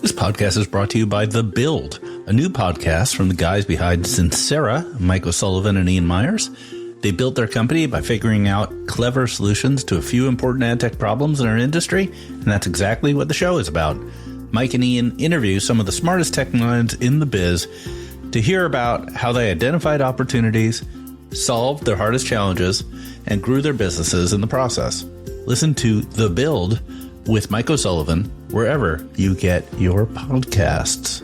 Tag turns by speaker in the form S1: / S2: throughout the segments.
S1: This podcast is brought to you by The Build, a new podcast from the guys behind Sincera, Mike O'Sullivan and Ian Myers. They built their company by figuring out clever solutions to a few important ad tech problems in our industry, and that's exactly what the show is about. Mike and Ian interview some of the smartest tech minds in the biz to hear about how they identified opportunities, solved their hardest challenges, and grew their businesses in the process. Listen to The Build with Mike O'Sullivan wherever you get your podcasts.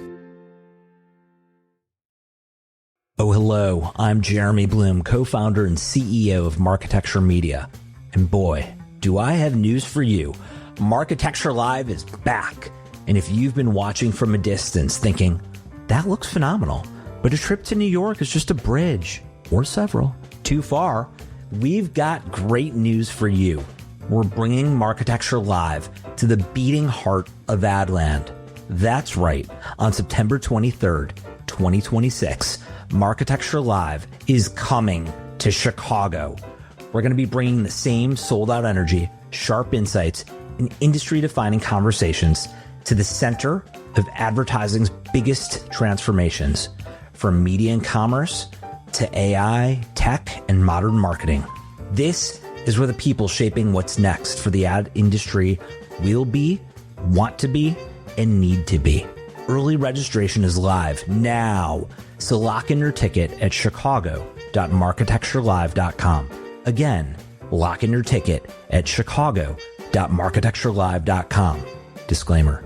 S2: Oh, hello. I'm Jeremy Bloom, co-founder and CEO of Marketecture Media. And boy, do I have news for you. Marketecture Live is back. And if you've been watching from a distance thinking, that looks phenomenal, but a trip to New York is just a bridge, or several, too far, we've got great news for you. We're bringing Marketecture Live to the beating heart of Adland. That's right. On September 23rd, 2026, Marketecture Live is coming to Chicago. We're going to be bringing the same sold-out energy, sharp insights, and industry-defining conversations to the center of advertising's biggest transformations, from media and commerce to AI, tech, and modern marketing. This is where the people shaping what's next for the ad industry will be, want to be, and need to be. Early registration is live now, so lock in your ticket at chicago.marketecturelive.com. Again, lock in your ticket at chicago.marketecturelive.com. Disclaimer,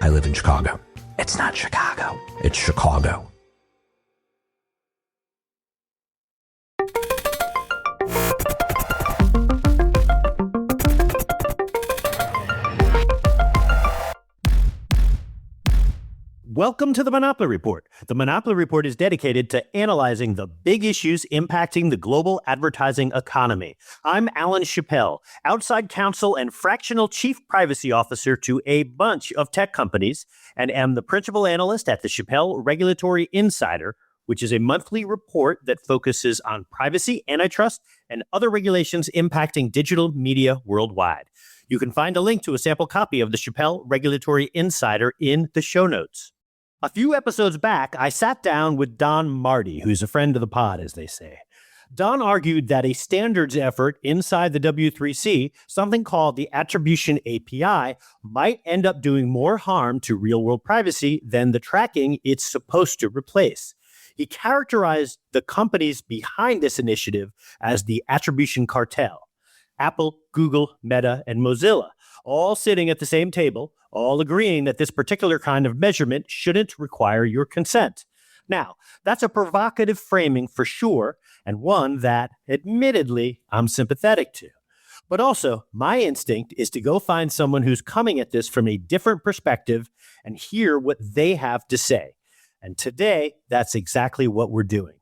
S2: I live in Chicago. It's not Chicago, it's Chicago.
S3: Welcome to the Monopoly Report. The Monopoly Report is dedicated to analyzing the big issues impacting the global advertising economy. I'm Alan Chapell, outside counsel and fractional chief privacy officer to a bunch of tech companies, and am the principal analyst at the Chapell Regulatory Insider, which is a monthly report that focuses on privacy, antitrust, and other regulations impacting digital media worldwide. You can find a link to a sample copy of the Chapell Regulatory Insider in the show notes. A few episodes back, I sat down with Don Marty, who's a friend of the pod, as they say. Don argued that a standards effort inside the W3C, something called the Attribution API, might end up doing more harm to real-world privacy than the tracking it's supposed to replace. He characterized the companies behind this initiative as the attribution cartel. Apple, Google, Meta, and Mozilla, all sitting at the same table, all agreeing that this particular kind of measurement shouldn't require your consent. Now, that's a provocative framing for sure, and one that, admittedly, I'm sympathetic to. But also, my instinct is to go find someone who's coming at this from a different perspective and hear what they have to say. And today, that's exactly what we're doing.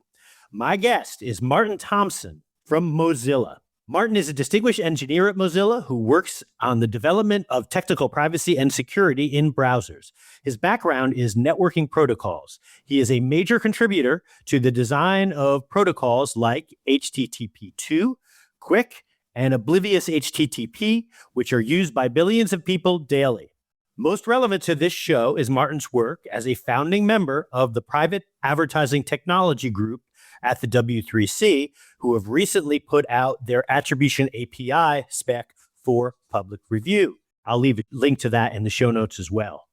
S3: My guest is Martin Thomson from Mozilla. Martin is a distinguished engineer at Mozilla who works on the development of technical privacy and security in browsers. His background is networking protocols. He is a major contributor to the design of protocols like HTTP2, Quick, and Oblivious HTTP, which are used by billions of people daily. Most relevant to this show is Martin's work as a founding member of the private advertising technology group at the W3C, who have recently put out their Attribution API spec for public review. I'll leave a link to that in the show notes as well.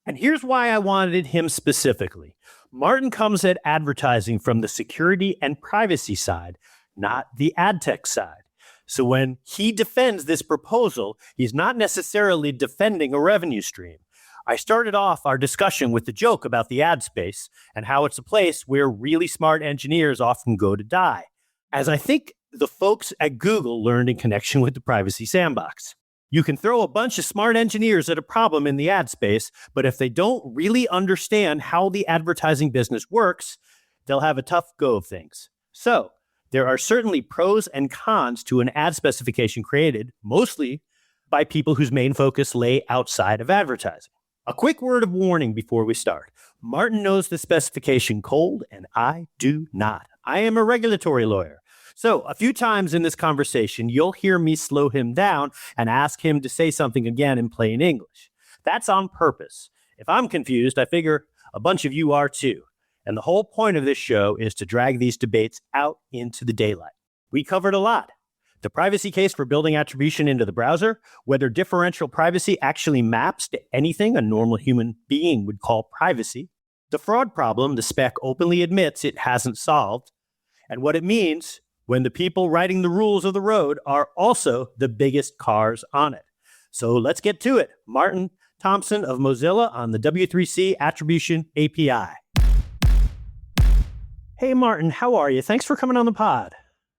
S3: And here's why I wanted him specifically. Martin comes at advertising from the security and privacy side, not the ad tech side. So when he defends this proposal, he's not necessarily defending a revenue stream. I started off our discussion with the joke about the ad space and how it's a place where really smart engineers often go to die, as I think the folks at Google learned in connection with the Privacy Sandbox. You can throw a bunch of smart engineers at a problem in the ad space, but if they don't really understand how the advertising business works, they'll have a tough go of things. So there are certainly pros and cons to an ad specification created, mostly by people whose main focus lay outside of advertising. A quick word of warning before we start. Martin knows the specification cold, and I do not. I am a regulatory lawyer. So a few times in this conversation, you'll hear me slow him down and ask him to say something again in plain English. That's on purpose. If I'm confused, I figure a bunch of you are too. And the whole point of this show is to drag these debates out into the daylight. We covered a lot. The privacy case for building attribution into the browser, whether differential privacy actually maps to anything a normal human being would call privacy, the fraud problem the spec openly admits it hasn't solved, and what it means when the people writing the rules of the road are also the biggest cars on it. So let's get to it. Martin Thomson of Mozilla on the W3C Attribution API. Hey, Martin, how are you? Thanks for coming on the pod.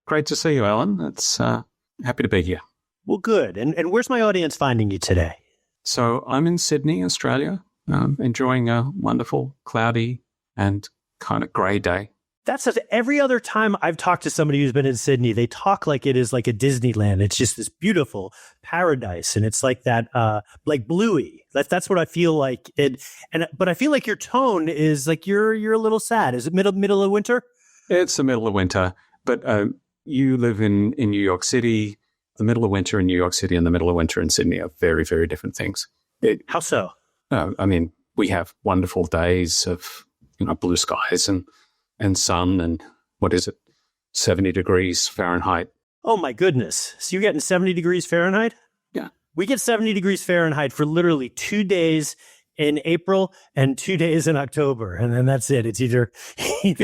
S4: Great to see you, Alan. It's happy to be here.
S3: Well, good. And where's my audience finding you today?
S4: So I'm in Sydney, Australia, enjoying a wonderful, cloudy and kind of grey day.
S3: That's every other time I've talked to somebody who's been in Sydney, they talk like it is like a Disneyland. It's just this beautiful paradise, and it's like that, like Bluey. That's what I feel like. But I feel like your tone is like you're a little sad. Is it middle of winter?
S4: It's the middle of winter, but you live in New York City. The middle of winter in New York City and the middle of winter in Sydney are very, very different things.
S3: How so?
S4: I mean, we have wonderful days of blue skies and sun and 70 degrees Fahrenheit.
S3: Oh my goodness. So you're getting 70 degrees Fahrenheit?
S4: Yeah.
S3: We get 70 degrees Fahrenheit for literally 2 days in April and 2 days in October. And then that's it. It's either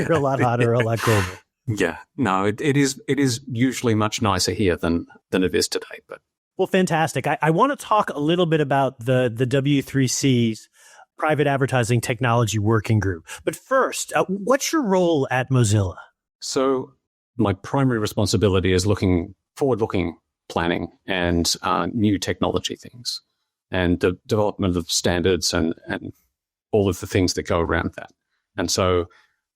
S3: a lot hotter or a lot colder.
S4: Yeah. No, it is usually much nicer here than it is today. But
S3: well, fantastic. I want to talk a little bit about the W3C's Private Advertising Technology Working Group. But first, what's your role at Mozilla?
S4: So my primary responsibility is forward-looking planning and new technology things and the development of standards and all of the things that go around that. And so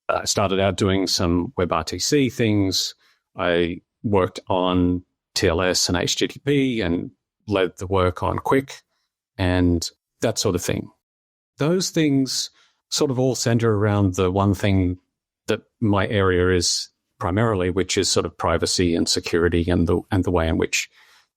S4: I started out doing some WebRTC things. I worked on TLS and HTTP and led the work on Quick and that sort of thing. Those things sort of all center around the one thing that my area is primarily, which is sort of privacy and security and the way in which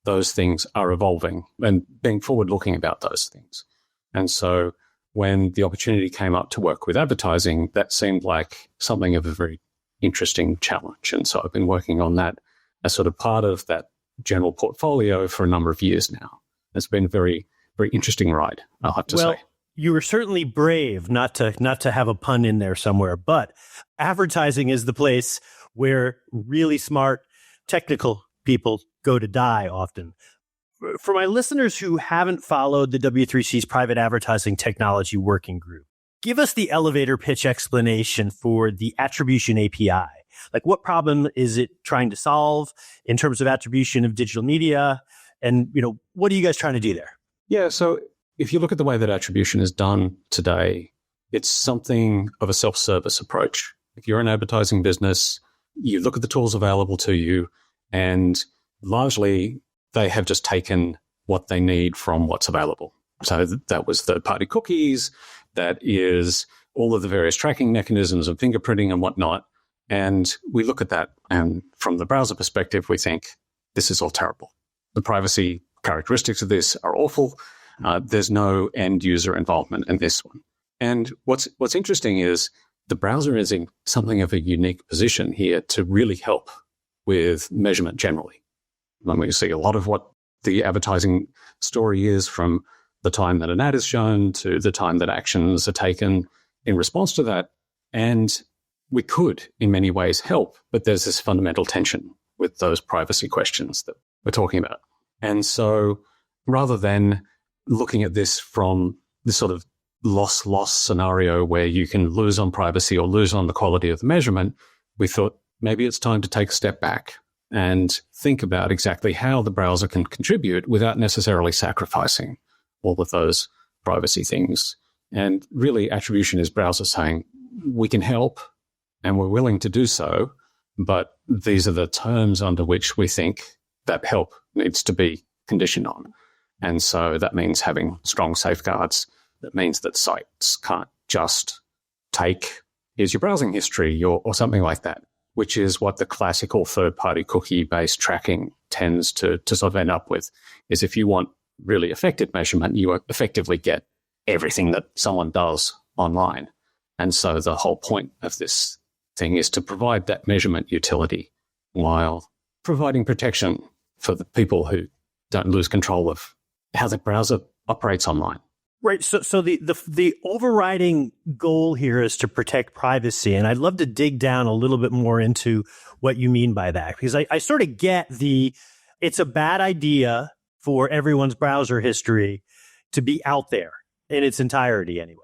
S4: those things are evolving and being forward-looking about those things. And so when the opportunity came up to work with advertising, that seemed like something of a very interesting challenge. And so I've been working on that as sort of part of that general portfolio for a number of years now. It's been a very, very interesting ride, I'll have to say.
S3: You were certainly brave not to have a pun in there somewhere, but advertising is the place where really smart technical people go to die often. For my listeners who haven't followed the W3C's Private Advertising Technology Working Group, give us the elevator pitch explanation for the Attribution API. Like, what problem is it trying to solve in terms of attribution of digital media? And, what are you guys trying to do there?
S4: Yeah, so if you look at the way that attribution is done today, it's something of a self-service approach. If you're an advertising business, you look at the tools available to you, and largely they have just taken what they need from what's available. So that was third-party cookies, that is all of the various tracking mechanisms of fingerprinting and whatnot. And we look at that, and from the browser perspective, we think, this is all terrible. The privacy characteristics of this are awful. There's no end user involvement in this one. And what's interesting is the browser is in something of a unique position here to really help with measurement generally. When we see a lot of what the advertising story is from the time that an ad is shown to the time that actions are taken in response to that. And we could, in many ways, help, but there's this fundamental tension with those privacy questions that we're talking about. And so rather than looking at this from this sort of loss-loss scenario where you can lose on privacy or lose on the quality of the measurement, we thought maybe it's time to take a step back and think about exactly how the browser can contribute without necessarily sacrificing all of those privacy things. And really, attribution is browser saying, we can help and we're willing to do so, but these are the terms under which we think that help needs to be conditioned on. And so that means having strong safeguards. That means that sites can't just take, here's your browsing history or something like that, which is what the classical third-party cookie-based tracking tends to sort of end up with, is if you want really effective measurement, you effectively get everything that someone does online. And so the whole point of this thing is to provide that measurement utility while providing protection for the people who don't lose control of how the browser operates online.
S3: Right. So the overriding goal here is to protect privacy. And I'd love to dig down a little bit more into what you mean by that, because I sort of get it's a bad idea for everyone's browser history to be out there in its entirety anyway.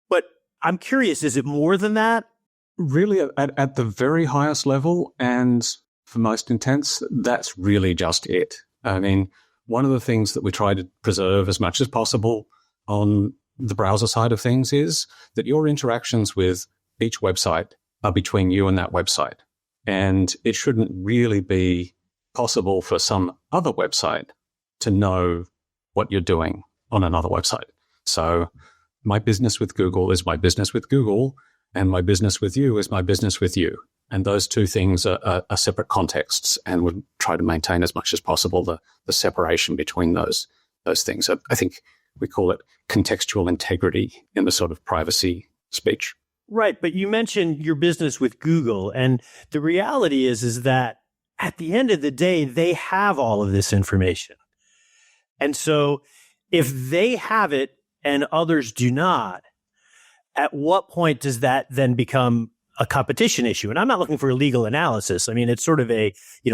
S3: But I'm curious, is it more than that?
S4: Really, at the very highest level, and for most intents, that's really just it. I mean, one of the things that we try to preserve as much as possible on the browser side of things is that your interactions with each website are between you and that website. And it shouldn't really be possible for some other website to know what you're doing on another website. So my business with Google is my business with Google, and my business with you is my business with you. And those two things are separate contexts, and would try to maintain as much as possible the separation between those things. I think we call it contextual integrity in the sort of privacy speech.
S3: Right. But you mentioned your business with Google, and the reality is that at the end of the day, they have all of this information. And so if they have it and others do not, at what point does that then become a competition issue? And I'm not looking for a legal analysis. I mean, it's sort of a,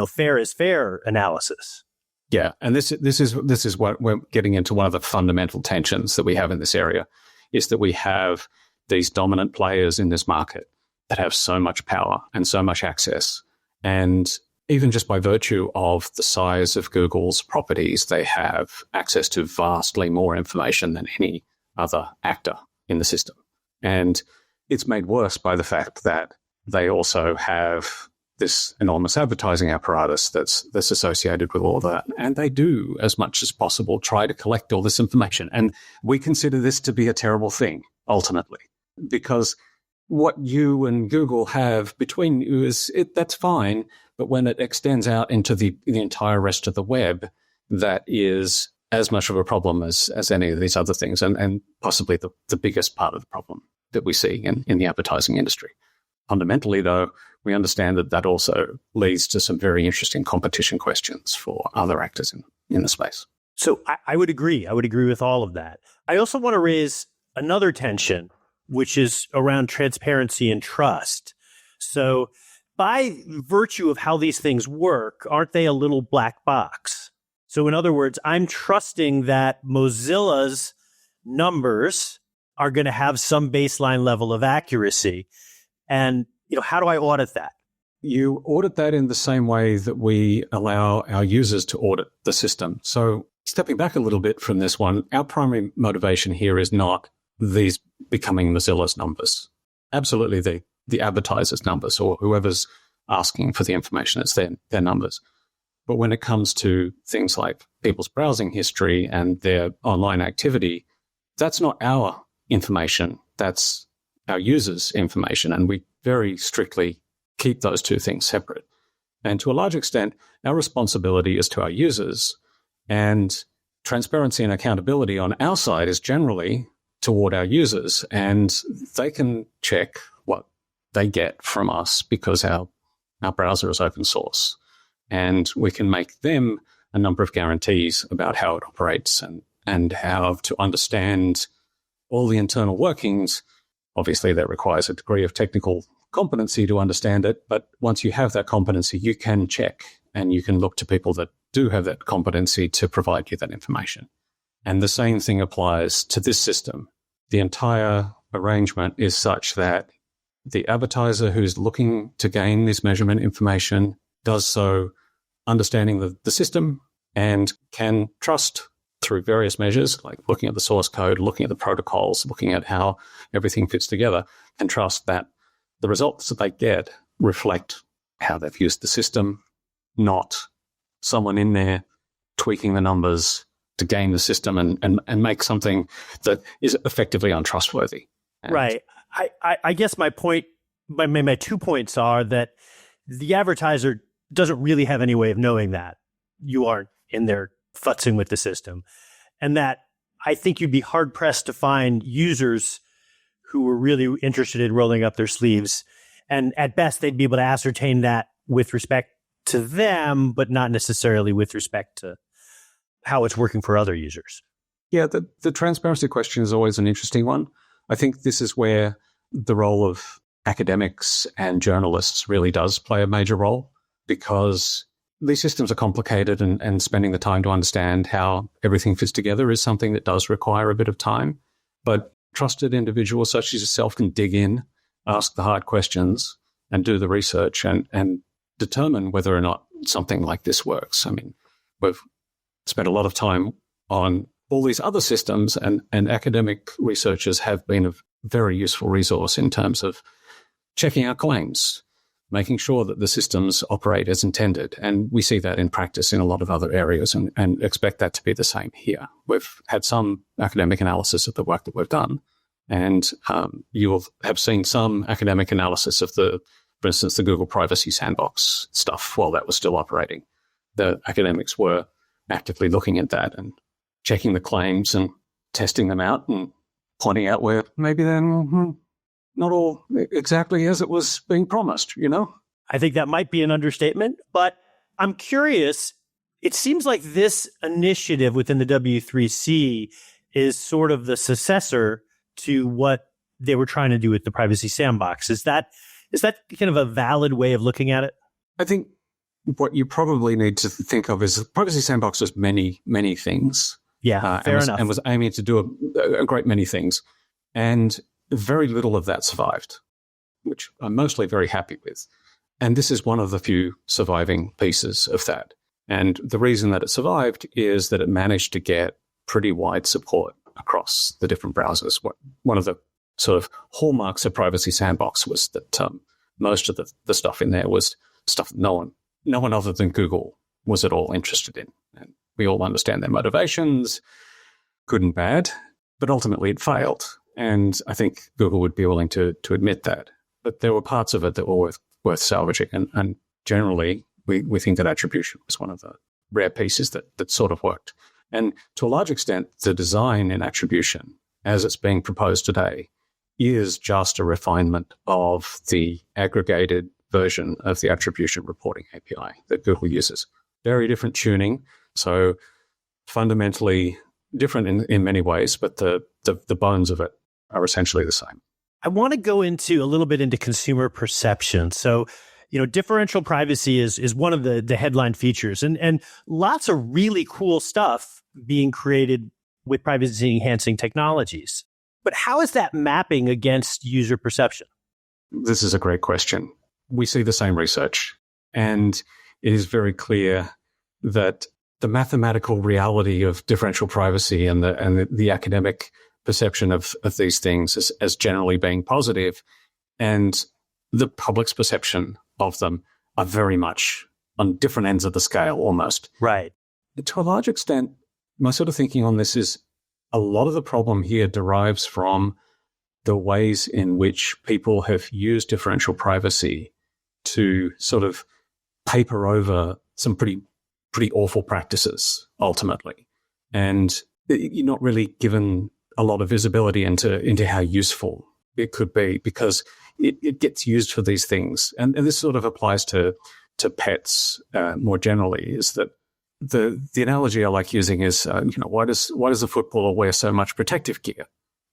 S3: fair is fair analysis.
S4: Yeah. And this is what we're getting into. One of the fundamental tensions that we have in this area is that we have these dominant players in this market that have so much power and so much access. And even just by virtue of the size of Google's properties, they have access to vastly more information than any other actor in the system. And it's made worse by the fact that they also have this enormous advertising apparatus that's associated with all that. And they do, as much as possible, try to collect all this information. And we consider this to be a terrible thing, ultimately, because what you and Google have between you that's fine. But when it extends out into the entire rest of the web, that is as much of a problem as any of these other things, and possibly the biggest part of the problem that we see in the advertising industry. Fundamentally, though, we understand that also leads to some very interesting competition questions for other actors in the space.
S3: So I would agree. I would agree with all of that. I also want to raise another tension, which is around transparency and trust. So by virtue of how these things work, aren't they a little black box? So in other words, I'm trusting that Mozilla's numbers are going to have some baseline level of accuracy. And, how do I audit that?
S4: You audit that in the same way that we allow our users to audit the system. So stepping back a little bit from this one, our primary motivation here is not these becoming Mozilla's numbers. Absolutely the advertiser's numbers, or whoever's asking for the information, it's their numbers. But when it comes to things like people's browsing history and their online activity, that's not our information. That's our users' information. And we very strictly keep those two things separate. And to a large extent, our responsibility is to our users. And transparency and accountability on our side is generally toward our users. And they can check what they get from us because our browser is open source. And we can make them a number of guarantees about how it operates and how to understand all the internal workings. Obviously, that requires a degree of technical competency to understand it. But once you have that competency, you can check and you can look to people that do have that competency to provide you that information. And the same thing applies to this system. The entire arrangement is such that the advertiser who's looking to gain this measurement information does so understanding the system and can trust through various measures, like looking at the source code, looking at the protocols, looking at how everything fits together, and trust that the results that they get reflect how they've used the system, not someone in there tweaking the numbers to game the system and make something that is effectively untrustworthy.
S3: Right. I guess my 2 points are that the advertiser doesn't really have any way of knowing that you aren't in there futzing with the system. And that I think you'd be hard pressed to find users who were really interested in rolling up their sleeves. And at best, they'd be able to ascertain that with respect to them, but not necessarily with respect to how it's working for other users.
S4: Yeah, the transparency question is always an interesting one. I think this is where the role of academics and journalists really does play a major role, because these systems are complicated, and spending the time to understand how everything fits together is something that does require a bit of time. But trusted individuals such as yourself can dig in, ask the hard questions, and do the research and determine whether or not something like this works. I mean, we've spent a lot of time on all these other systems, and academic researchers have been a very useful resource in terms of checking our claims, making sure that the systems operate as intended. And we see that in practice in a lot of other areas, and expect that to be the same here. We've had some academic analysis of the work that we've done, and you will have seen some academic analysis of for instance, the Google Privacy Sandbox stuff while that was still operating. The academics were actively looking at that and checking the claims and testing them out and pointing out where maybe they're not all exactly as it was being promised, you know?
S3: I think that might be an understatement, but I'm curious. It seems like this initiative within the W3C is sort of the successor to what they were trying to do with the Privacy Sandbox. Is that kind of a valid way of looking at it?
S4: I think what you probably need to think of is Privacy Sandbox was many, many things.
S3: Yeah, fair enough.
S4: And was aiming to do a great many things. And very little of that survived, which I'm mostly very happy with. And this is one of the few surviving pieces of that. And the reason that it survived is that it managed to get pretty wide support across the different browsers. One of the sort of hallmarks of Privacy Sandbox was that most of the stuff in there was stuff that no one other than Google was at all interested in. And we all understand their motivations, good and bad, but ultimately it failed. And I think Google would be willing to admit that. But there were parts of it that were worth salvaging. And generally, we think that attribution was one of the rare pieces that sort of worked. And to a large extent, the design in attribution, as it's being proposed today, is just a refinement of the aggregated version of the attribution reporting API that Google uses. Very different tuning, so fundamentally different in many ways, but the bones of it are essentially the same.
S3: I want to go into a little bit into consumer perception. So, differential privacy is one of the headline features, and lots of really cool stuff being created with privacy enhancing technologies. But how is that mapping against user perception?
S4: This is a great question. We see the same research, and it is very clear that the mathematical reality of differential privacy and the academic perception of these things as generally being positive, and the public's perception of them are very much on different ends of the scale almost.
S3: Right.
S4: To a large extent, my sort of thinking on this is a lot of the problem here derives from the ways in which people have used differential privacy to sort of paper over some pretty awful practices ultimately. And you're not really given a lot of visibility into how useful it could be, because it gets used for these things. And this sort of applies to pets more generally, is that the analogy I like using is, why does a footballer wear so much protective gear?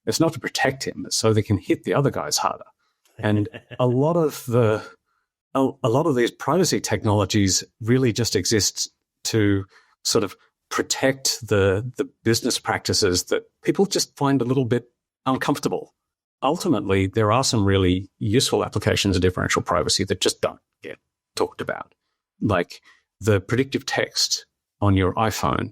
S4: It's not to protect him, it's so they can hit the other guys harder. And a lot of these privacy technologies really just exist to sort of protect the business practices that people just find a little bit uncomfortable. Ultimately, there are some really useful applications of differential privacy that just don't get talked about. Like the predictive text on your iPhone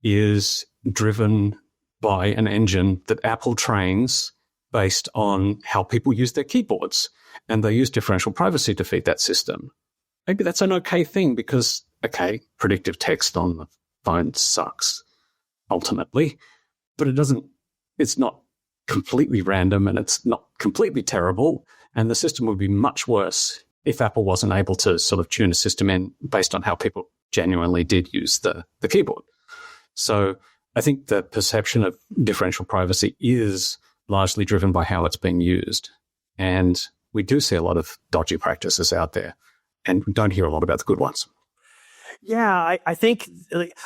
S4: is driven by an engine that Apple trains based on how people use their keyboards, and they use differential privacy to feed that system. Maybe that's an okay thing because, predictive text on the phone sucks ultimately, but it's not completely random and it's not completely terrible. And the system would be much worse if Apple wasn't able to sort of tune a system in based on how people genuinely did use the keyboard. So I think the perception of differential privacy is largely driven by how it's being used. And we do see a lot of dodgy practices out there, and we don't hear a lot about the good ones.
S3: Yeah, I think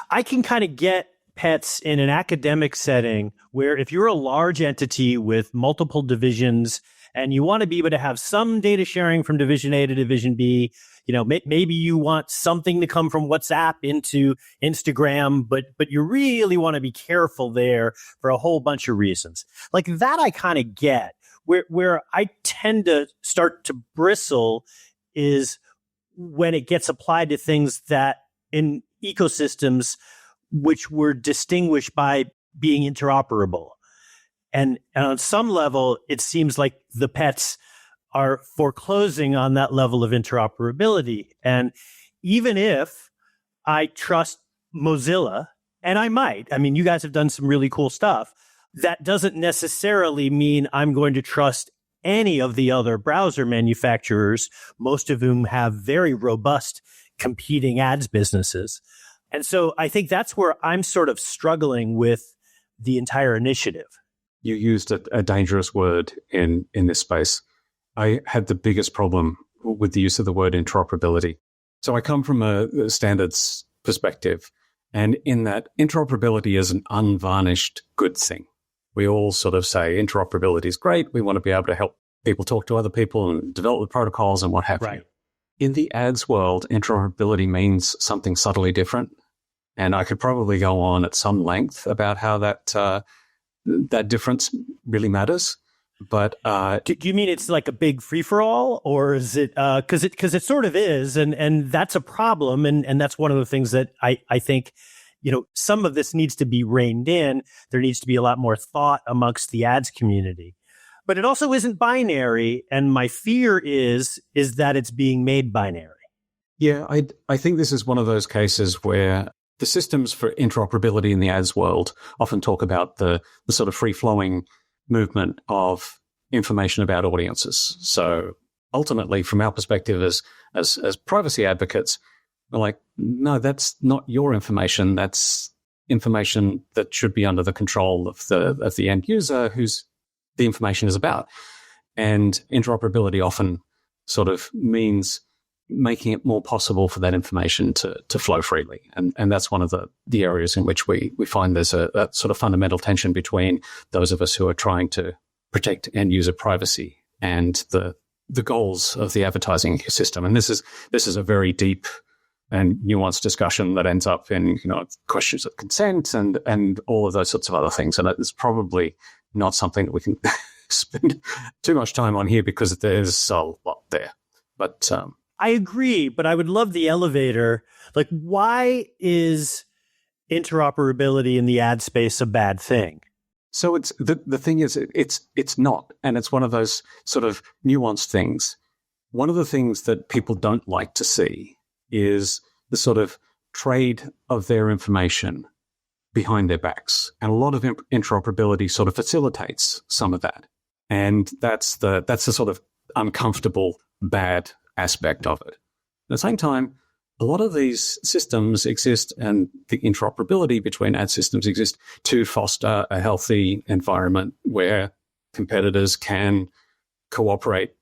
S3: I can kind of get pets in an academic setting where if you're a large entity with multiple divisions and you want to be able to have some data sharing from division A to division B, maybe you want something to come from WhatsApp into Instagram, but you really want to be careful there for a whole bunch of reasons. Like that I kind of get. Where I tend to start to bristle is when it gets applied to things that in ecosystems which were distinguished by being interoperable. And on some level, it seems like the pets are foreclosing on that level of interoperability. And even if I trust Mozilla, and I might, you guys have done some really cool stuff, that doesn't necessarily mean I'm going to trust any of the other browser manufacturers, most of whom have very robust competing ads businesses. And so I think that's where I'm sort of struggling with the entire initiative.
S4: You used a dangerous word in this space. I had the biggest problem with the use of the word interoperability. So I come from a standards perspective, and in that interoperability is an unvarnished good thing. We all sort of say interoperability is great. We want to be able to help people talk to other people and develop the protocols and what have you. In the ads world, interoperability means something subtly different. And I could probably go on at some length about how that difference really matters. But
S3: do you mean it's like a big free-for-all, or is it because it sort of is, and that's a problem, and that's one of the things that I think some of this needs to be reined in. There needs to be a lot more thought amongst the ads community. But it also isn't binary, and my fear is that it's being made binary.
S4: Yeah, I think this is one of those cases where the systems for interoperability in the ads world often talk about the sort of free-flowing movement of information about audiences. So ultimately, from our perspective as privacy advocates, we're like, no, that's not your information. That's information that should be under the control of the end user whose the information is about. And interoperability often sort of means making it more possible for that information to flow freely. And that's one of the areas in which we find there's a sort of fundamental tension between those of us who are trying to protect end user privacy and the goals of the advertising ecosystem. And this is a very deep and nuanced discussion that ends up in questions of consent and all of those sorts of other things. And it's probably not something that we can spend too much time on here because there's a lot there. But
S3: I agree, but I would love the elevator. Like, why is interoperability in the ad space a bad thing?
S4: So it's the thing is it's not, and it's one of those sort of nuanced things. One of the things that people don't like to see is the sort of trade of their information behind their backs, and a lot of interoperability sort of facilitates some of that, and that's the sort of uncomfortable, bad aspect of it. At the same time, a lot of these systems exist, and the interoperability between ad systems exist to foster a healthy environment where competitors can cooperate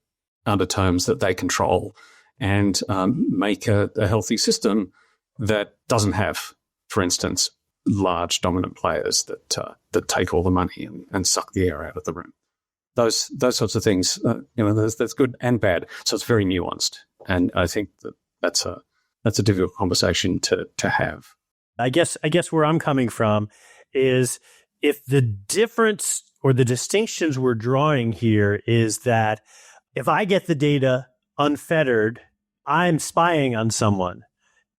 S4: under terms that they control and make a healthy system that doesn't have, for instance, large dominant players that take all the money and suck the air out of the room. Those sorts of things, that's good and bad. So it's very nuanced, and I think that's a difficult conversation to have.
S3: I guess where I'm coming from is if the difference or the distinctions we're drawing here is that if I get the data unfettered, I'm spying on someone,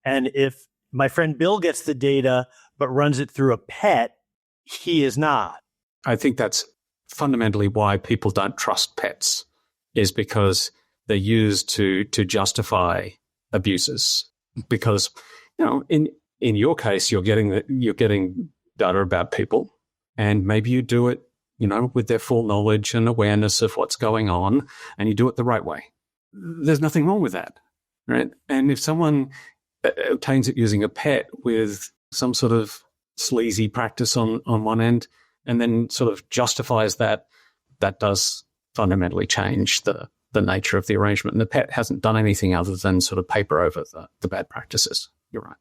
S3: and if my friend Bill gets the data but runs it through a pet, he is not.
S4: I think that's fundamentally why people don't trust pets, is because they're used to justify abuses. Because in your case, you're getting data about people, and maybe you do it with their full knowledge and awareness of what's going on, and you do it the right way. There's nothing wrong with that, right? And if someone obtains it using a pet with some sort of sleazy practice on one end, and then sort of justifies that does fundamentally change the nature of the arrangement. And the pet hasn't done anything other than sort of paper over the bad practices. You're right.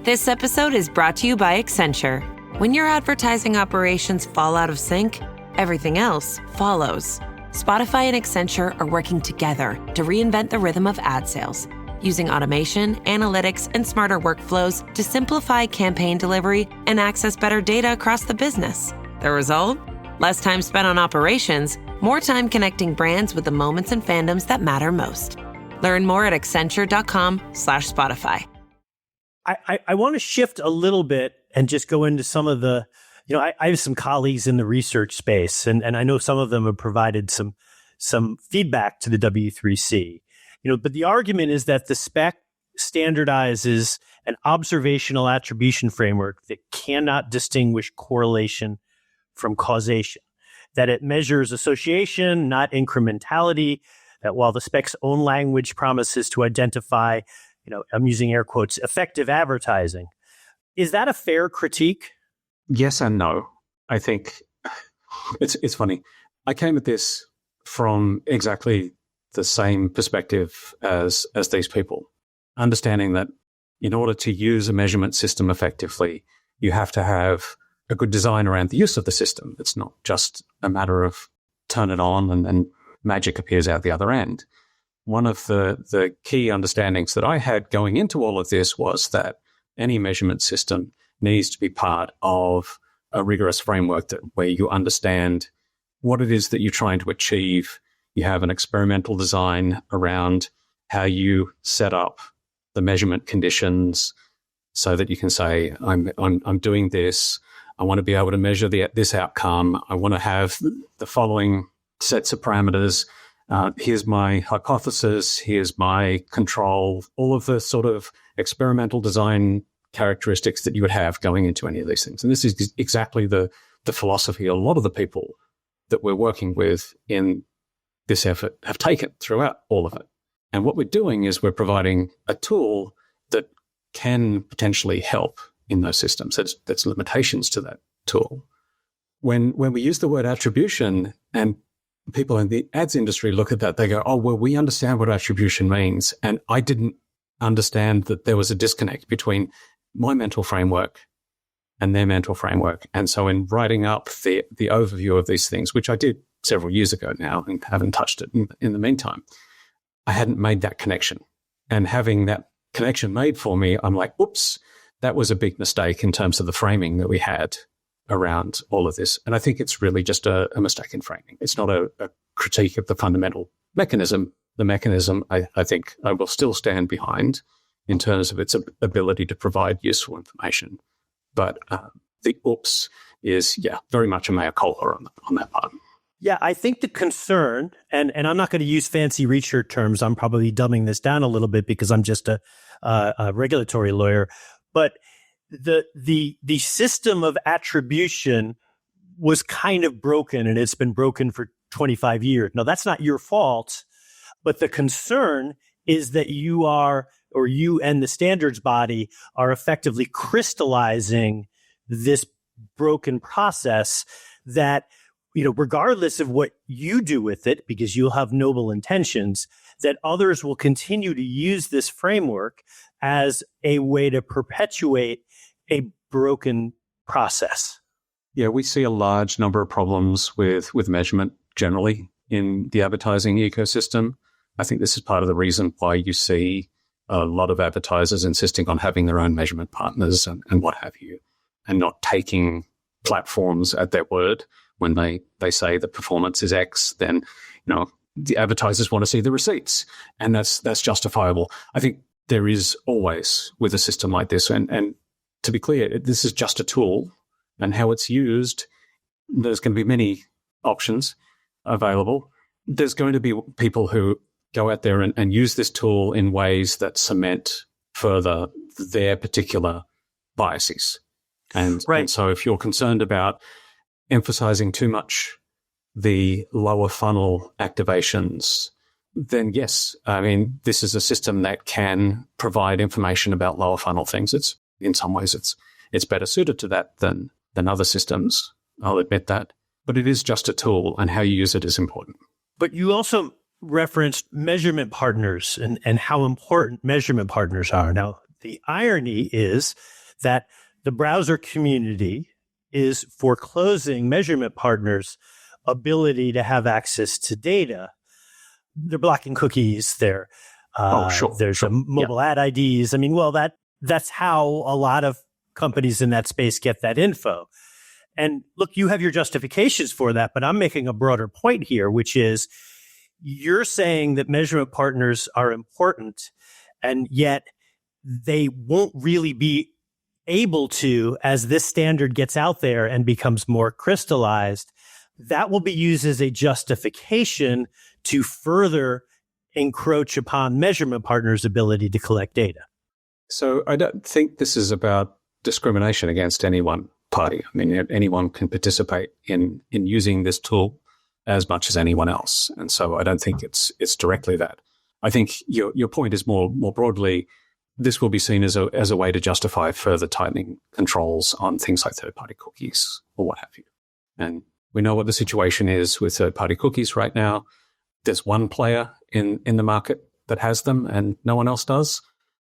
S5: This episode is brought to you by Accenture. When your advertising operations fall out of sync, everything else follows. Spotify and Accenture are working together to reinvent the rhythm of ad sales, using automation, analytics, and smarter workflows to simplify campaign delivery and access better data across the business. The result? Less time spent on operations, more time connecting brands with the moments and fandoms that matter most. Learn more at accenture.com/Spotify.
S3: I want to shift a little bit and just go into some of the, I have some colleagues in the research space, and I know some of them have provided some feedback to the W3C. But the argument is that the spec standardizes an observational attribution framework that cannot distinguish correlation from causation, that it measures association, not incrementality, that while the spec's own language promises to identify, I'm using air quotes, effective advertising. Is that a fair critique?
S4: Yes and no. I think it's funny. I came at this from exactly the same perspective as these people, understanding that in order to use a measurement system effectively, you have to have a good design around the use of the system. It's not just a matter of turn it on and then magic appears out the other end. One of the key understandings that I had going into all of this was that any measurement system needs to be part of a rigorous framework where you understand what it is that you're trying to achieve. You have an experimental design around how you set up the measurement conditions so that you can say, I'm doing this. I want to be able to measure this outcome. I want to have the following sets of parameters. Here's my hypothesis. Here's my control. All of the sort of experimental design characteristics that you would have going into any of these things. And this is exactly the philosophy a lot of the people that we're working with in this effort have taken throughout all of it. And what we're doing is we're providing a tool that can potentially help in those systems. There's limitations to that tool. When we use the word attribution and people in the ads industry look at that, they go, oh, well, we understand what attribution means. And I didn't understand that there was a disconnect between my mental framework and their mental framework. And so in writing up the overview of these things, which I did several years ago now and haven't touched it in the meantime, I hadn't made that connection. And having that connection made for me, I'm like, oops, that was a big mistake in terms of the framing that we had around all of this. And I think it's really just a mistake in framing. It's not a critique of the fundamental mechanism. The mechanism, I think I will still stand behind in terms of its ability to provide useful information. But the oops is, very much a mea culpa on that part.
S3: Yeah, I think the concern, and I'm not going to use fancy research terms. I'm probably dumbing this down a little bit because I'm just a regulatory lawyer. But the system of attribution was kind of broken, and it's been broken for 25 years. Now, that's not your fault, but the concern is that you and the standards body are effectively crystallizing this broken process that, regardless of what you do with it, because you'll have noble intentions, that others will continue to use this framework as a way to perpetuate a broken process.
S4: Yeah, we see a large number of problems with measurement generally in the advertising ecosystem. I think this is part of the reason why you see a lot of advertisers insisting on having their own measurement partners and what have you, and not taking platforms at their word. When they say the performance is X, then, the advertisers want to see the receipts, and that's justifiable. I think there is always, with a system like this, and to be clear, this is just a tool, and how it's used, there's going to be many options available. There's going to be people who go out there and use this tool in ways that cement further their particular biases. And so if you're concerned about emphasizing too much the lower funnel activations, then yes, I mean, this is a system that can provide information about lower funnel things. In some ways, it's better suited to that than other systems. I'll admit that. But it is just a tool, and how you use it is important.
S3: But you also referenced measurement partners and how important measurement partners are. Now, the irony is that the browser community is foreclosing measurement partners' ability to have access to data. They're blocking cookies. There's mobile ad IDs. I mean, well, that's how a lot of companies in that space get that info. And look, you have your justifications for that, but I'm making a broader point here, which is you're saying that measurement partners are important, and yet they won't really be able to, as this standard gets out there and becomes more crystallized, that will be used as a justification to further encroach upon measurement partners' ability to collect data.
S4: So I don't think this is about discrimination against any one party. I mean, anyone can participate in using this tool as much as anyone else. And so I don't think it's directly that. I think your point is more broadly, this will be seen as a way to justify further tightening controls on things like third-party cookies or what have you. And we know what the situation is with third-party cookies right now. There's one player in the market that has them and no one else does.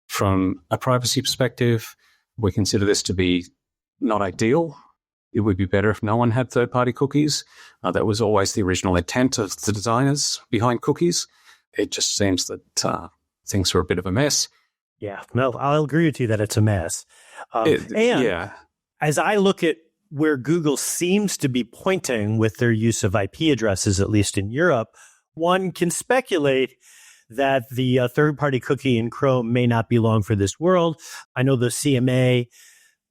S4: From a privacy perspective, we consider this to be not ideal. It would be better if no one had third-party cookies. That was always the original intent of the designers behind cookies. It just seems that things are a bit of a mess.
S3: Yeah, no, I'll agree with you that it's a mess. As I look at where Google seems to be pointing with their use of IP addresses, at least in Europe, one can speculate that the third-party cookie in Chrome may not be long for this world. I know the CMA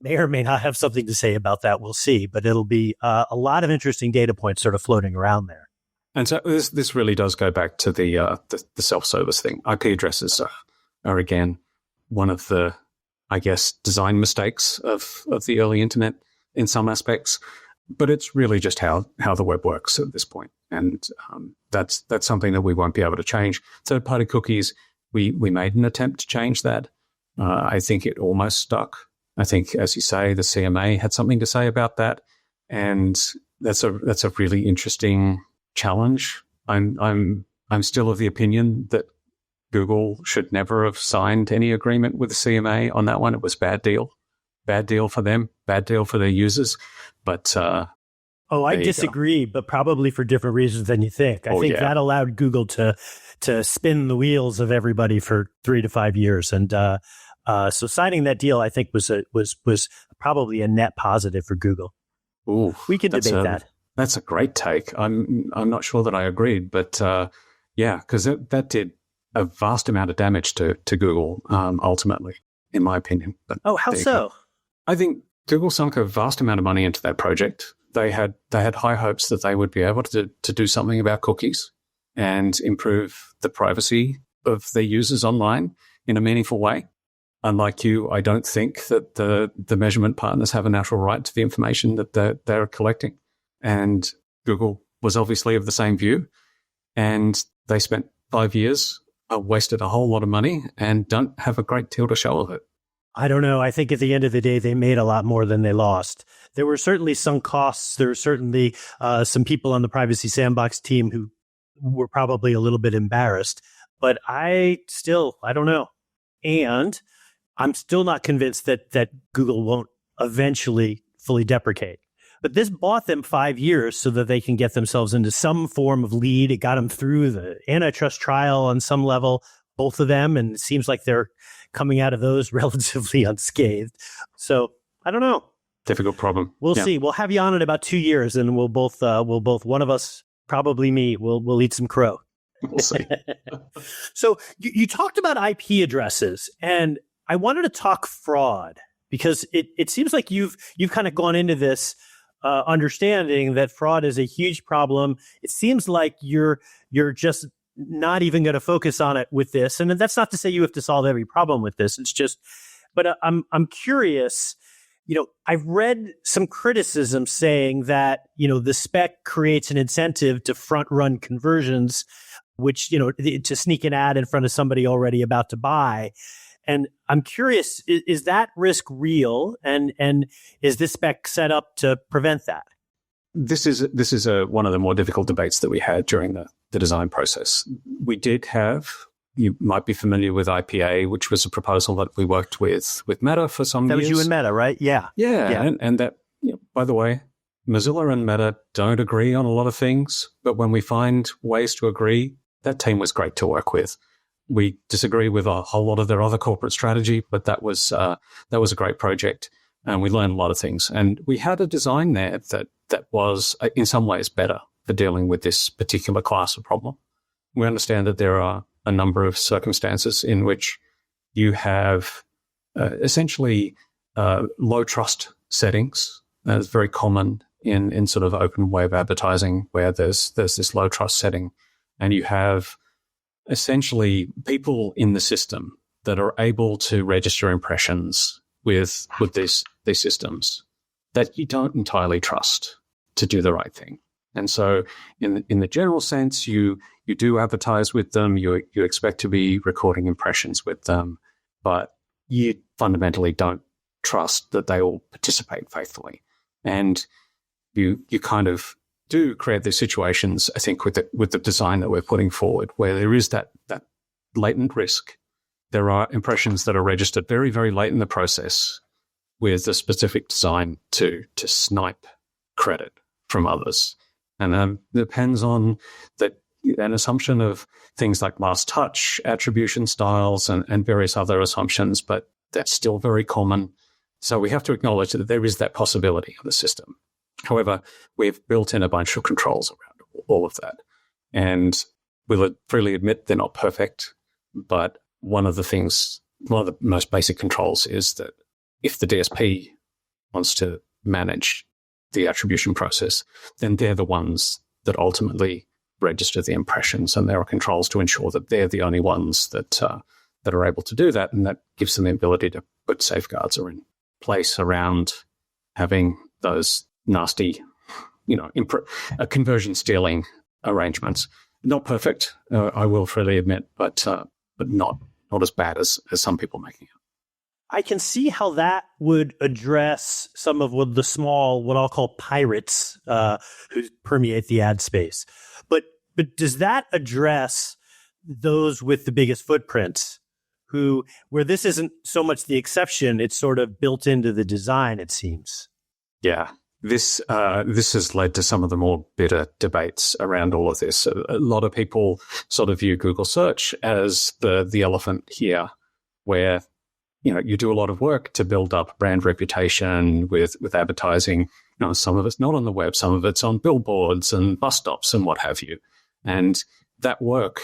S3: may or may not have something to say about that. We'll see. But it'll be a lot of interesting data points sort of floating around there.
S4: And so this really does go back to the self-service thing. IP addresses are again, one of the, I guess, design mistakes of the early internet in some aspects, but it's really just how the web works at this point. And that's something that we won't be able to change. Third-party cookies, we made an attempt to change that. I think it almost stuck. I think, as you say, the CMA had something to say about that, and that's a really interesting challenge. I'm still of the opinion that Google should never have signed any agreement with the CMA on that one. It was bad deal for them, bad deal for their users. But
S3: I disagree, but probably for different reasons than you think. I think that allowed Google to spin the wheels of everybody for 3 to 5 years, and so signing that deal, I think, was probably a net positive for Google.
S4: Ooh,
S3: we can debate that.
S4: That's a great take. I'm not sure that I agreed, but because that did a vast amount of damage to Google, ultimately, in my opinion. But
S3: how so?
S4: I think Google sunk a vast amount of money into that project. They had high hopes that they would be able to do something about cookies and improve the privacy of their users online in a meaningful way. Unlike you, I don't think that the measurement partners have a natural right to the information that they're collecting. And Google was obviously of the same view. And they spent 5 years, wasted a whole lot of money, and don't have a great deal to show of it.
S3: I don't know. I think at the end of the day, they made a lot more than they lost. There were certainly some costs. There were certainly some people on the Privacy Sandbox team who were probably a little bit embarrassed. But I don't know. And I'm still not convinced that Google won't eventually fully deprecate. But this bought them 5 years so that they can get themselves into some form of lead. It got them through the antitrust trial on some level, both of them. And it seems like they're coming out of those relatively unscathed. So I don't know.
S4: Difficult problem.
S3: We'll see. We'll have you on in about 2 years, and we'll both one of us, probably me, we'll eat some crow.
S4: We'll see.
S3: So you talked about IP addresses, and I wanted to talk fraud, because it seems like you've kind of gone into this understanding that fraud is a huge problem. It seems like you're just not even going to focus on it with this, and that's not to say you have to solve every problem with this. It's just, but I'm curious. I've read some criticism saying that the spec creates an incentive to front run conversions, which to sneak an ad in front of somebody already about to buy. And I'm curious, is that risk real? And is this spec set up to prevent that?
S4: This is one of the more difficult debates that we had during the design process. We did have, you might be familiar with IPA, which was a proposal that we worked with Meta for some years.
S3: That was you and Meta, right? Yeah.
S4: Yeah. And that, by the way, Mozilla and Meta don't agree on a lot of things, but when we find ways to agree, that team was great to work with. We disagree with a whole lot of their other corporate strategy, but that was a great project, and we learned a lot of things. And we had a design there that was in some ways better for dealing with this particular class of problem. We understand that there are a number of circumstances in which you have essentially low trust settings. That is very common in sort of open web advertising, where there's this low trust setting, and you have essentially people in the system that are able to register impressions with these systems that you don't entirely trust to do the right thing. And so in the general sense, you do advertise with them, you expect to be recording impressions with them, but you fundamentally don't trust that they will participate faithfully. And you kind of do create these situations, I think, with the design that we're putting forward, where there is that latent risk. There are impressions that are registered very, very late in the process with a specific design to snipe credit from others. And it depends on an assumption of things like last touch, attribution styles, and various other assumptions, but that's still very common. So we have to acknowledge that there is that possibility of the system. However, we've built in a bunch of controls around all of that. And we'll freely admit they're not perfect, but one of the most basic controls is that if the DSP wants to manage the attribution process, then they're the ones that ultimately register the impressions, and there are controls to ensure that they're the only ones that are able to do that, and that gives them the ability to put safeguards are in place around having those nasty, conversion stealing arrangements. Not perfect, I will freely admit, but not as bad as some people making it.
S3: I can see how that would address some of what I'll call pirates who permeate the ad space. But does that address those with the biggest footprints where this isn't so much the exception, it's sort of built into the design, it seems?
S4: Yeah. This has led to some of the more bitter debates around all of this. A lot of people sort of view Google search as the elephant here, where you do a lot of work to build up brand reputation with advertising. Some of it's not on the web, some of it's on billboards and bus stops and what have you. And that work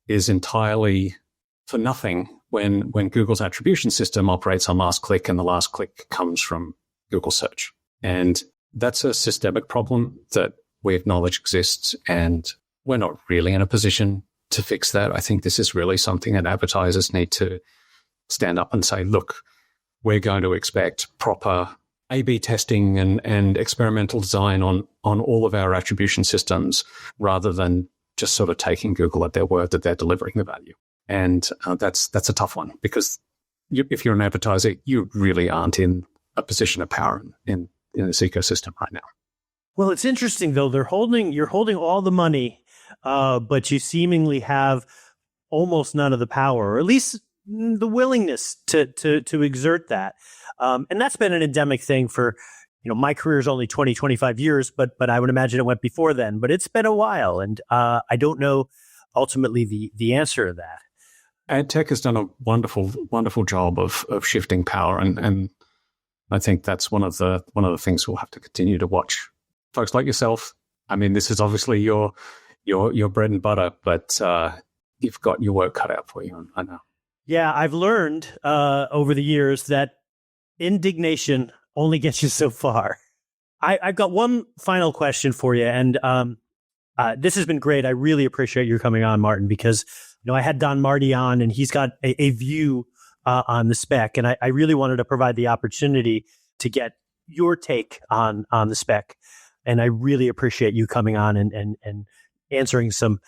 S4: is entirely for nothing when Google's attribution system operates on last click, and the last click comes from Google search. And that's a systemic problem that we acknowledge exists, and we're not really in a position to fix that. I think this is really something that advertisers need to stand up and say, look, we're going to expect proper A/B testing and experimental design on all of our attribution systems, rather than just sort of taking Google at their word that they're delivering the value. And that's a tough one, because if you're an advertiser, you really aren't in a position of power in this ecosystem right now.
S3: Well, it's interesting though. You're holding all the money, but you seemingly have almost none of the power, or at least the willingness to exert that. And that's been an endemic thing for, my career is only 20, 25 years, but I would imagine it went before then, but it's been a while. And I don't know ultimately the answer to that.
S4: Ad tech has done a wonderful, wonderful job of shifting power. And I think that's one of the things we'll have to continue to watch. Folks like yourself, I mean, this is obviously your bread and butter, but you've got your work cut out for you, I know.
S3: Yeah, I've learned over the years that indignation only gets you so far. I've got one final question for you, and this has been great. I really appreciate your coming on, Martin, because I had Don Marty on, and he's got a view on the spec, and I really wanted to provide the opportunity to get your take on the spec, and I really appreciate you coming on and answering some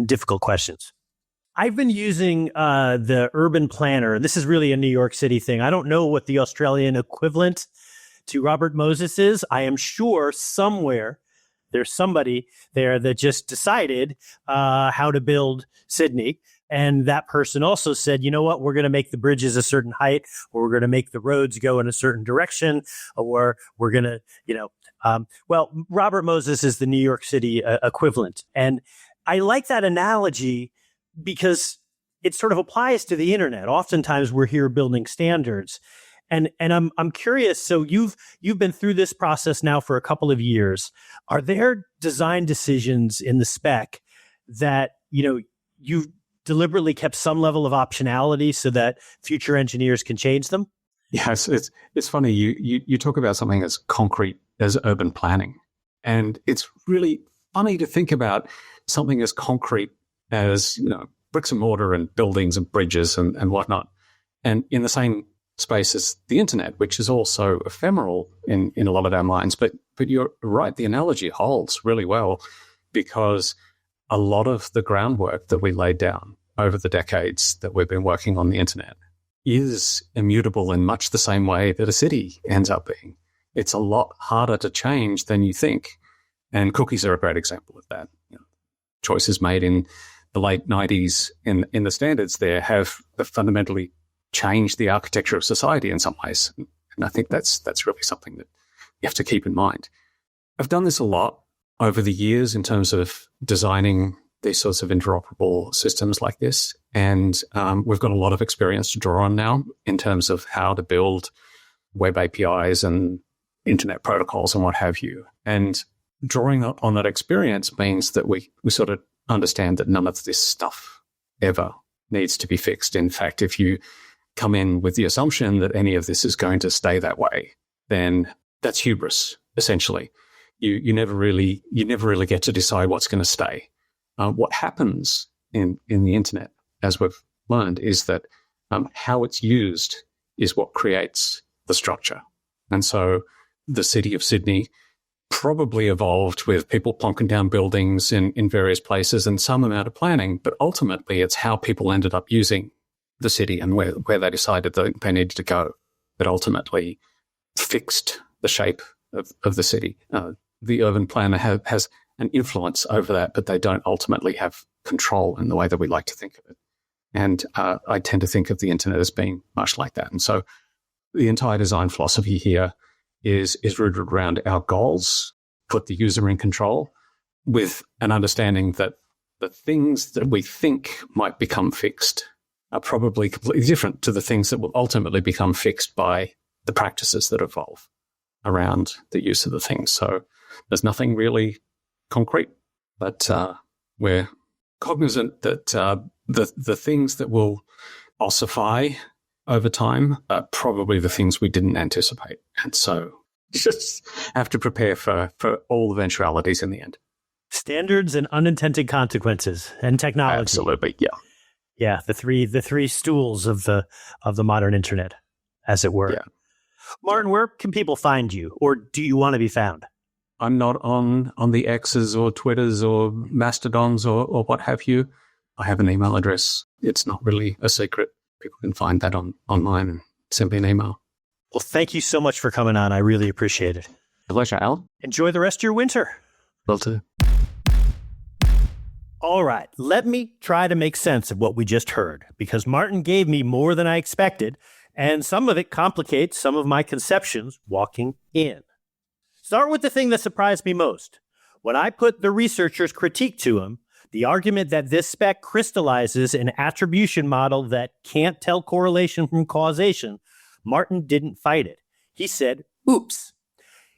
S3: difficult questions. I've been using the Urban Planner. This is really a New York City thing. I don't know what the Australian equivalent to Robert Moses is. I am sure somewhere there's somebody there that just decided how to build Sydney. And that person also said, you know what, we're going to make the bridges a certain height, or we're going to make the roads go in a certain direction, or we're going to, well, Robert Moses is the New York City equivalent. And I like that analogy because it sort of applies to the internet. Oftentimes we're here building standards. And I'm curious, so you've been through this process now for a couple of years. Are there design decisions in the spec that, you've deliberately kept some level of optionality so that future engineers can change them?
S4: Yes, it's funny. You talk about something as concrete as urban planning. And it's really funny to think about something as concrete as, bricks and mortar and buildings and bridges and whatnot. And in the same space as the internet, which is also ephemeral in a lot of our minds. But you're right, the analogy holds really well, because a lot of the groundwork that we laid down over the decades that we've been working on the internet is immutable in much the same way that a city ends up being. It's a lot harder to change than you think. And cookies are a great example of that. Choices made in the late 90s in the standards there have fundamentally changed the architecture of society in some ways. And I think that's really something that you have to keep in mind. I've done this a lot over the years in terms of designing these sorts of interoperable systems like this. And we've got a lot of experience to draw on now in terms of how to build web APIs and internet protocols and what have you. And drawing on that experience means that we sort of understand that none of this stuff ever needs to be fixed. In fact, if you come in with the assumption that any of this is going to stay that way, then that's hubris, essentially. You never really get to decide what's going to stay. What happens in the internet, as we've learned, is that how it's used is what creates the structure. And so the city of Sydney probably evolved with people plonking down buildings in various places and some amount of planning, but ultimately it's how people ended up using the city and where they decided that they needed to go that ultimately fixed the shape of the city. The urban planner has an influence over that, but they don't ultimately have control in the way that we like to think of it. And I tend to think of the internet as being much like that. And so the entire design philosophy here is rooted around our goals, put the user in control, with an understanding that the things that we think might become fixed are probably completely different to the things that will ultimately become fixed by the practices that evolve around the use of the things. So there's nothing really concrete, but we're cognizant that the things that will ossify over time are probably the things we didn't anticipate. And so just have to prepare for all eventualities in the end.
S3: Standards and unintended consequences and technology.
S4: Absolutely, yeah.
S3: Yeah, the three stools of the modern internet, as it were.
S4: Yeah.
S3: Martin, where can people find you, or do you want to be found?
S4: I'm not on the X's or Twitters or Mastodons or what have you. I have an email address. It's not really a secret. People can find that online and send me an email.
S3: Well, thank you so much for coming on. I really appreciate it.
S4: Pleasure, Al.
S3: Enjoy the rest of your winter.
S4: Will do.
S3: All right, let me try to make sense of what we just heard, because Martin gave me more than I expected, and some of it complicates some of my conceptions walking in. Start with the thing that surprised me most. When I put the researcher's critique to him, the argument that this spec crystallizes an attribution model that can't tell correlation from causation, Martin didn't fight it. He said, oops.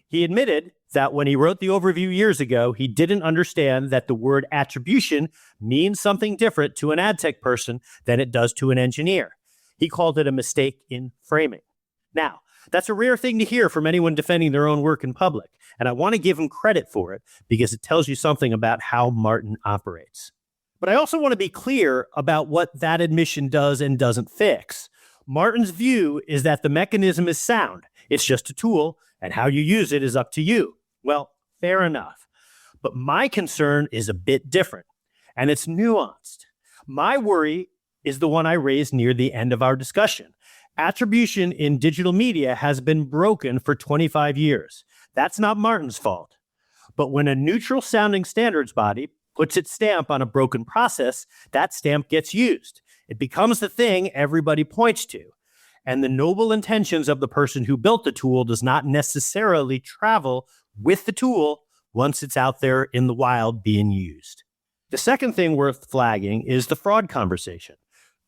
S3: He admitted that when he wrote the overview years ago, he didn't understand that the word attribution means something different to an ad tech person than it does to an engineer. He called it a mistake in framing. Now, that's a rare thing to hear from anyone defending their own work in public, and I want to give him credit for it because it tells you something about how Martin operates. But I also want to be clear about what that admission does and doesn't fix. Martin's view is that the mechanism is sound. It's just a tool, and how you use it is up to you. Well, fair enough. But my concern is a bit different, and it's nuanced. My worry is the one I raised near the end of our discussion. Attribution in digital media has been broken for 25 years. That's not Martin's fault. But when a neutral sounding standards body puts its stamp on a broken process, that stamp gets used. It becomes the thing everybody points to. And the noble intentions of the person who built the tool does not necessarily travel with the tool once it's out there in the wild being used. The second thing worth flagging is the fraud conversation.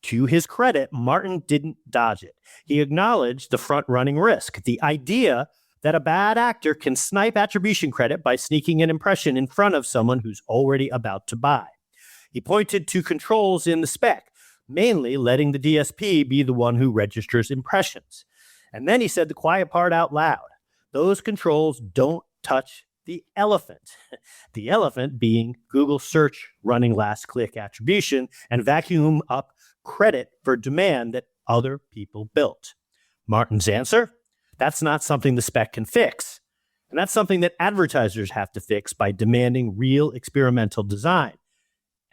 S3: To his credit, Martin didn't dodge it. He acknowledged the front-running risk, the idea that a bad actor can snipe attribution credit by sneaking an impression in front of someone who's already about to buy. He pointed to controls in the spec, mainly letting the DSP be the one who registers impressions. And then he said the quiet part out loud. Those controls don't touch the elephant. The elephant being Google search running last click attribution and vacuum up credit for demand that other people built. Martin's answer? That's not something the spec can fix. And that's something that advertisers have to fix by demanding real experimental design.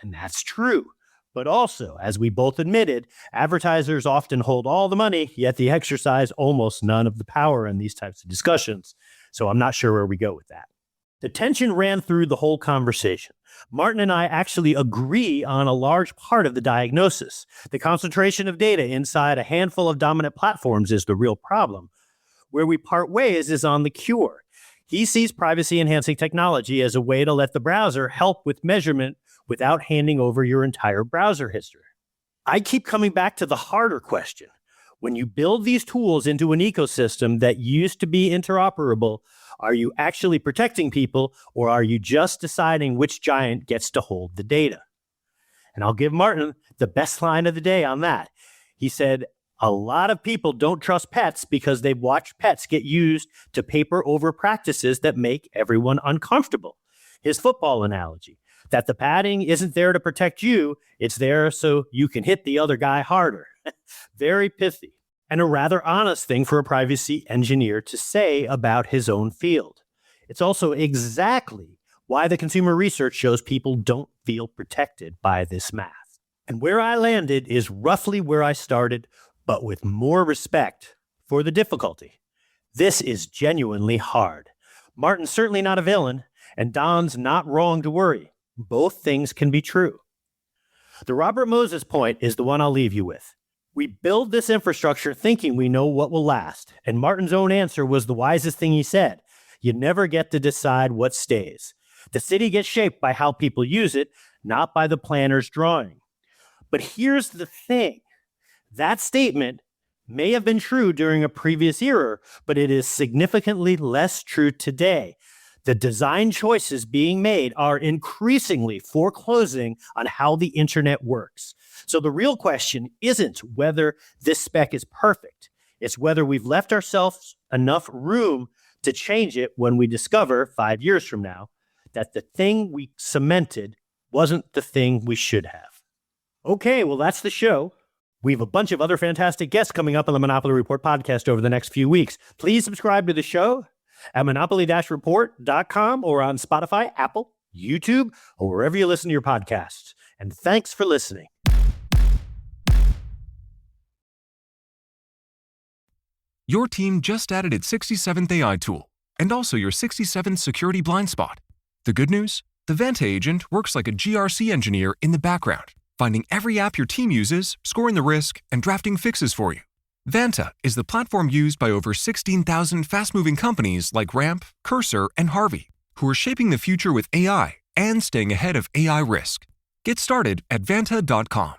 S3: And that's true. But also, as we both admitted, advertisers often hold all the money, yet they exercise almost none of the power in these types of discussions. So I'm not sure where we go with that. The tension ran through the whole conversation. Martin and I actually agree on a large part of the diagnosis. The concentration of data inside a handful of dominant platforms is the real problem. Where we part ways is on the cure. He sees privacy-enhancing technology as a way to let the browser help with measurement without handing over your entire browser history. I keep coming back to the harder question. When you build these tools into an ecosystem that used to be interoperable, are you actually protecting people, or are you just deciding which giant gets to hold the data? And I'll give Martin the best line of the day on that. He said, a lot of people don't trust pets because they've watched pets get used to paper over practices that make everyone uncomfortable. His football analogy, that the padding isn't there to protect you, it's there so you can hit the other guy harder. Very pithy, and a rather honest thing for a privacy engineer to say about his own field. It's also exactly why the consumer research shows people don't feel protected by this math. And where I landed is roughly where I started, but with more respect for the difficulty. This is genuinely hard. Martin's certainly not a villain, and Don's not wrong to worry. Both things can be true. The Robert Moses point is the one I'll leave you with. We build this infrastructure thinking we know what will last, and Martin's own answer was the wisest thing he said. You never get to decide what stays. The city gets shaped by how people use it, not by the planner's drawing. But here's the thing. That statement may have been true during a previous era, but it is significantly less true today. The design choices being made are increasingly foreclosing on how the internet works. So the real question isn't whether this spec is perfect. It's whether we've left ourselves enough room to change it when we discover 5 years from now that the thing we cemented wasn't the thing we should have. Okay, well, that's the show. We have a bunch of other fantastic guests coming up on the Monopoly Report podcast over the next few weeks. Please subscribe to the show at monopoly-report.com or on Spotify, Apple, YouTube, or wherever you listen to your podcasts. And thanks for listening.
S6: Your team just added its 67th AI tool and also your 67th security blind spot. The good news? The Vanta agent works like a GRC engineer in the background, finding every app your team uses, scoring the risk, and drafting fixes for you. Vanta is the platform used by over 16,000 fast-moving companies like Ramp, Cursor, and Harvey, who are shaping the future with AI and staying ahead of AI risk. Get started at Vanta.com.